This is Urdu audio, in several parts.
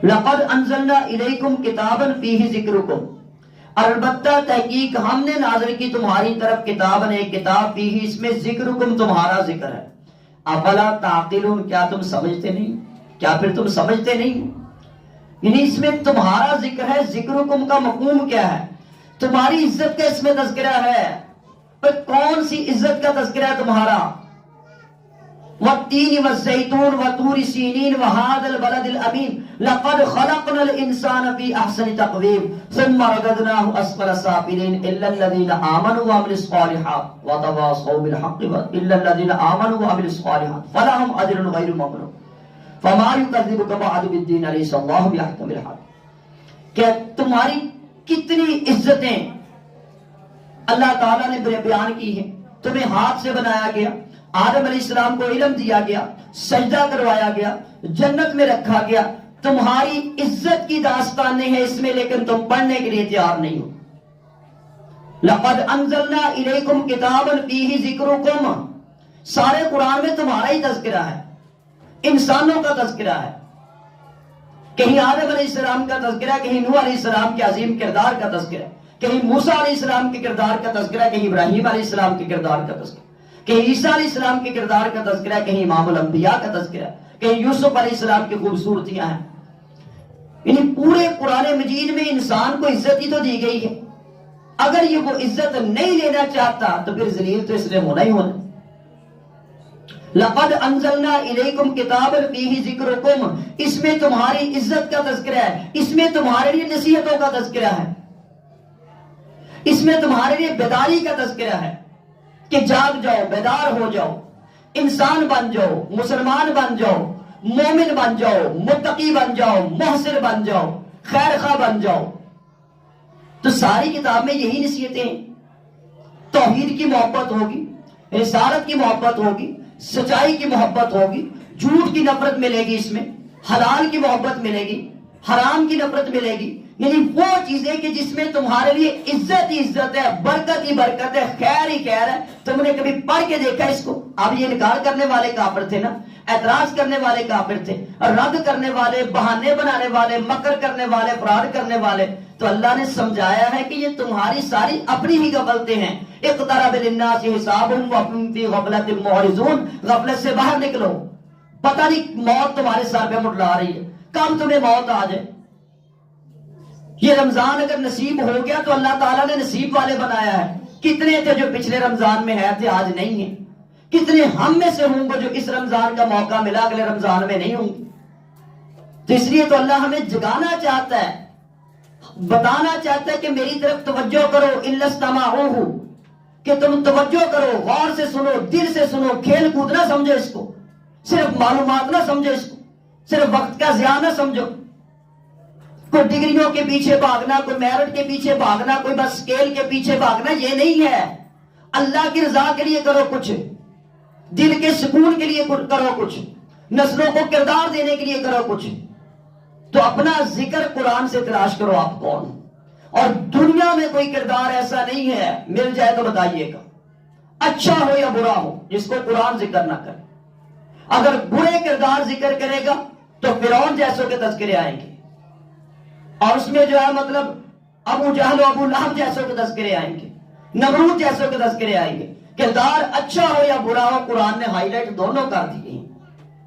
لقد انزلنا الیکم کتابا فیہ ذکرکم، البتہ تحقیق ہم نے نازل کی تمہاری طرف کتاب نے، کتاب فیہ اس میں ذکرکم تمہارا ذکر ہے، افلا تعقلون کیا تم سمجھتے نہیں، کیا پھر تم سمجھتے نہیں؟ یعنی اس میں تمہارا ذکر ہے، ذکرکم کا مفہوم کیا ہے؟ تمہاری عزت کا اس میں تذکرہ ہے، پر کون سی عزت کا تذکرہ ہے تمہارا؟ والتین والزیتون وطور سینین وہذا البلد الامین لقد خلقنا الانسان فی احسن تقویم ثم رددناہ اسفل سافلین الا الذین آمنوا وعملوا الصالحات وتواصوا بالحق الا الذین آمنوا وعملوا الصالحات فلہم اجر غیر ممنون فما یکذبک بعد بالدین الیس اللہ بأحکم الحاکمین۔ کہ تمہاری کتنی عزتیں اللہ تعالیٰ نے بیان کی ہیں، تمہیں ہاتھ سے بنایا گیا، آدم علیہ السلام کو علم دیا گیا، سجدہ کروایا گیا، جنت میں رکھا گیا، تمہاری عزت کی داستانیں ہیں اس میں، لیکن تم پڑھنے کے لیے تیار نہیں ہو۔ لقد انزلنا الیکم کتابا فیہ ذکرکم، سارے قرآن میں تمہارا ہی تذکرہ ہے، انسانوں کا تذکرہ ہے، کہیں آدم علیہ السلام کا تذکرہ، کہیں نوح علیہ السلام کے عظیم کردار کا تذکرہ، کہیں موسیٰ علیہ السلام کے کردار کا تذکرہ، کہیں ابراہیم علیہ السلام کے کردار کا تذکرہ، کہیں عیسیٰ علیہ السلام کے کردار کا تذکرہ، کہیں امام الانبیاء کا تذکرہ، کہیں یوسف علیہ السلام کی خوبصورتیاں ہیں۔ یعنی پورے قرآن مجید میں انسان کو عزت ہی تو دی گئی ہے، اگر یہ وہ عزت نہیں لینا چاہتا تو پھر ذلیل تو اس نے ہونا ہی ہونا۔ لقد انزلنا الیکم کتابا فیہ ذکرکم، اس میں تمہاری عزت کا تذکرہ ہے، اس میں تمہارے لیے نصیحتوں کا تذکرہ ہے، اس میں تمہارے لیے بیداری کا تذکرہ ہے کہ جاگ جاؤ، بیدار ہو جاؤ، انسان بن جاؤ، مسلمان بن جاؤ، مومن بن جاؤ، متقی بن جاؤ، محسن بن جاؤ، خیر خواہ بن جاؤ۔ تو ساری کتاب میں یہی نصیحتیں ہیں، توحید کی محبت ہوگی، رسالت کی محبت ہوگی، سچائی کی محبت ہوگی، جھوٹ کی نفرت ملے گی، اس میں حلال کی محبت ملے گی، حرام کی نفرت ملے گی، یعنی وہ چیزیں کہ جس میں تمہارے لیے عزت ہی عزت ہے، برکت ہی برکت ہے، خیر ہی خیر ہے۔ تم نے کبھی پڑھ کے دیکھا اس کو؟ اب یہ انکار کرنے والے کافر تھے نا، اعتراض کرنے والے کافر تھے، رد کرنے والے، بہانے بنانے والے، مکر کرنے والے، فراڈ کرنے والے، تو اللہ نے سمجھایا ہے کہ یہ تمہاری ساری اپنی ہی غفلتیں ہیں۔ اقترب للناس حسابهم وهم في غفلة معرضون، غفلت سے باہر نکلو، پتہ نہیں موت تمہارے سر پہ مٹلا رہی ہے، کب تمہیں موت آ جائے۔ یہ رمضان اگر نصیب ہو گیا تو اللہ تعالیٰ نے نصیب والے بنایا ہے۔ کتنے تھے جو پچھلے رمضان میں ہے تھے، آج نہیں ہیں؟ کتنے ہم میں سے ہوں گے جو اس رمضان کا موقع ملا اگلے رمضان میں نہیں ہوں گے؟ تو اس لیے تو اللہ ہمیں جگانا چاہتا ہے، بتانا چاہتا ہے کہ میری طرف توجہ کرو، الا استمعوہ، کہ تم توجہ کرو، غور سے سنو، دل سے سنو، کھیل کود نہ سمجھو اس کو، صرف معلومات نہ سمجھو اس کو، صرف وقت کا ضیاع نہ سمجھو، کوئی ڈگریوں کے پیچھے بھاگنا، کوئی میرٹ کے پیچھے بھاگنا، کوئی بس اسکیل کے پیچھے بھاگنا، یہ نہیں ہے۔ اللہ کی رضا کے لیے کرو کچھ، دل کے سکون کے لیے کرو کچھ، نسلوں کو کردار دینے کے لیے کرو کچھ۔ تو اپنا ذکر قرآن سے تلاش کرو، آپ کون، اور دنیا میں کوئی کردار ایسا نہیں ہے، مل جائے تو بتائیے گا، اچھا ہو یا برا ہو، جس کو قرآن ذکر نہ کرے۔ اگر برے کردار ذکر کرے گا تو فرعون جیسوں کے تذکرے آئیں گے، اور اس میں جو ہے مطلب ابو جہل و ابو لہب جیسوں کے تذکرے آئیں گے، نمرود جیسوں کے تذکرے آئیں گے۔ کردار اچھا ہو یا برا ہو، قرآن نے ہائی لائٹ دونوں کر دیے ہیں،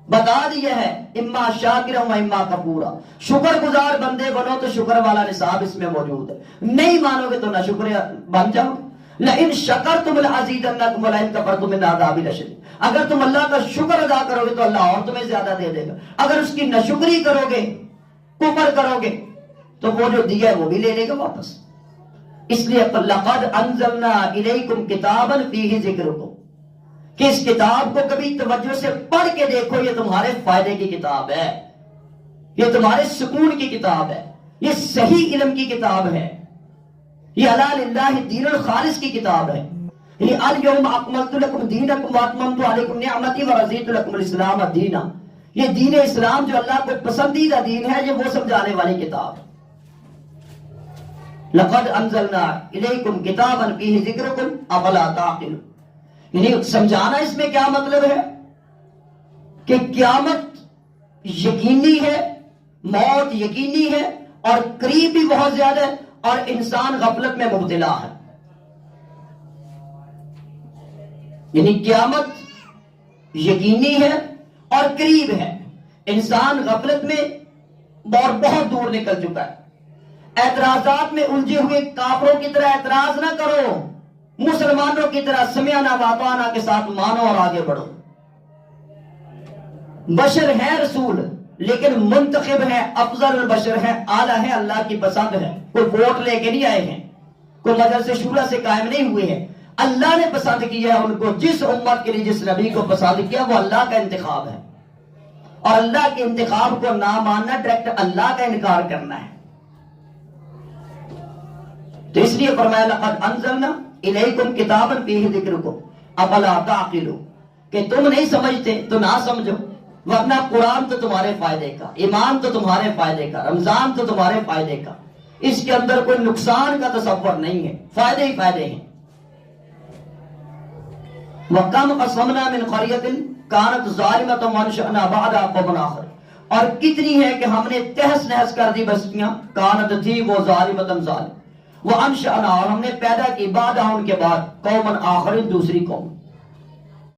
بتا دیا ہے، اما شاکرا و اما کفورا، شکر گزار بندے بنو تو شکر والا نصاب اس میں موجود ہے، نہیں مانو گے تو نہ شکر بن جاؤ۔ لئن شکرتم لازیدنکم ولئن کفرتم ان عذابی لشدید، اگر تم اللہ کا شکر ادا کرو گے تو اللہ اور تمہیں زیادہ دے دے گا، اگر اس کی ناشکری کرو گے، کفر کرو گے تو وہ جو دیا ہے وہ بھی لے لے گا واپس۔ اس لیے لقد انزلنا الیکم کتابا فیہ ذکرکم، کہ اس کتاب کو کبھی توجہ سے پڑھ کے دیکھو، یہ تمہارے فائدے کی کتاب ہے، یہ تمہارے سکون کی کتاب ہے، یہ صحیح علم کی کتاب ہے، یہ الا للہ الدین الخالص کی کتاب ہے، یہ الیوم اکملت لکم دینکم واتممت علیکم نعمتی ورضیت لکم الاسلام دینا، یہ دین اسلام جو اللہ کو پسندیدہ دین ہے، یہ وہ سمجھانے والی کتاب ہے۔ لقد انزلنا الیکم کتابا فیہ ذکرکم افلا تعقلون، یعنی سمجھانا اس میں کیا مطلب ہے کہ قیامت یقینی ہے، موت یقینی ہے اور قریب بھی بہت زیادہ ہے، اور انسان غفلت میں مبتلا ہے. یعنی قیامت یقینی ہے اور قریب ہے، انسان غفلت میں اور بہت دور نکل چکا ہے. اعتراضات میں الجھے ہوئے کافروں کی طرح اعتراض نہ کرو، مسلمانوں کی طرح سمعنا واطعنا کے ساتھ مانو اور آگے بڑھو. بشر ہے رسول، لیکن منتخب ہے، افضل البشر ہے، اعلیٰ ہے، اللہ کی پسند ہے. کوئی ووٹ لے کے نہیں آئے ہیں، کوئی مجلس شورا سے قائم نہیں ہوئے ہیں. اللہ نے پسند کیا ہے ان کو. جس امت کے لیے جس نبی کو پسند کیا وہ اللہ کا انتخاب ہے، اور اللہ کے انتخاب کو نہ ماننا ڈائریکٹ اللہ کا انکار کرنا ہے. تو اس لیے فرمایا لقد انزلنا الیکم کتابا فیہ ذکرکم افلا تعقلون، کہ تم نہیں سمجھتے تو نہ سمجھو، ورنہ قرآن تو تمہارے فائدے کا، ایمان تو تمہارے فائدے کا، رمضان تو تمہارے فائدے کا. اس کے اندر کوئی نقصان کا تصور نہیں ہے، فائدے ہی فائدے ہیں. وَكَمْ قَصَمْنَا مِنْ قَرْيَةٍ كَانَتْ ظَالِمَةً وَأَنشَأْنَا بَعْدَهَا قَوْمًا آخَرِينَ، اور کتنی ہے کہ ہم نے تہس نہس کر دی بستیاں، کانت تھی وہ ظالمۃ ظالم، وَأَنشَأْنَا، اور ہم نے پیدا کی بعدها ان کے بعد قومًا آخرین، دوسری قوم.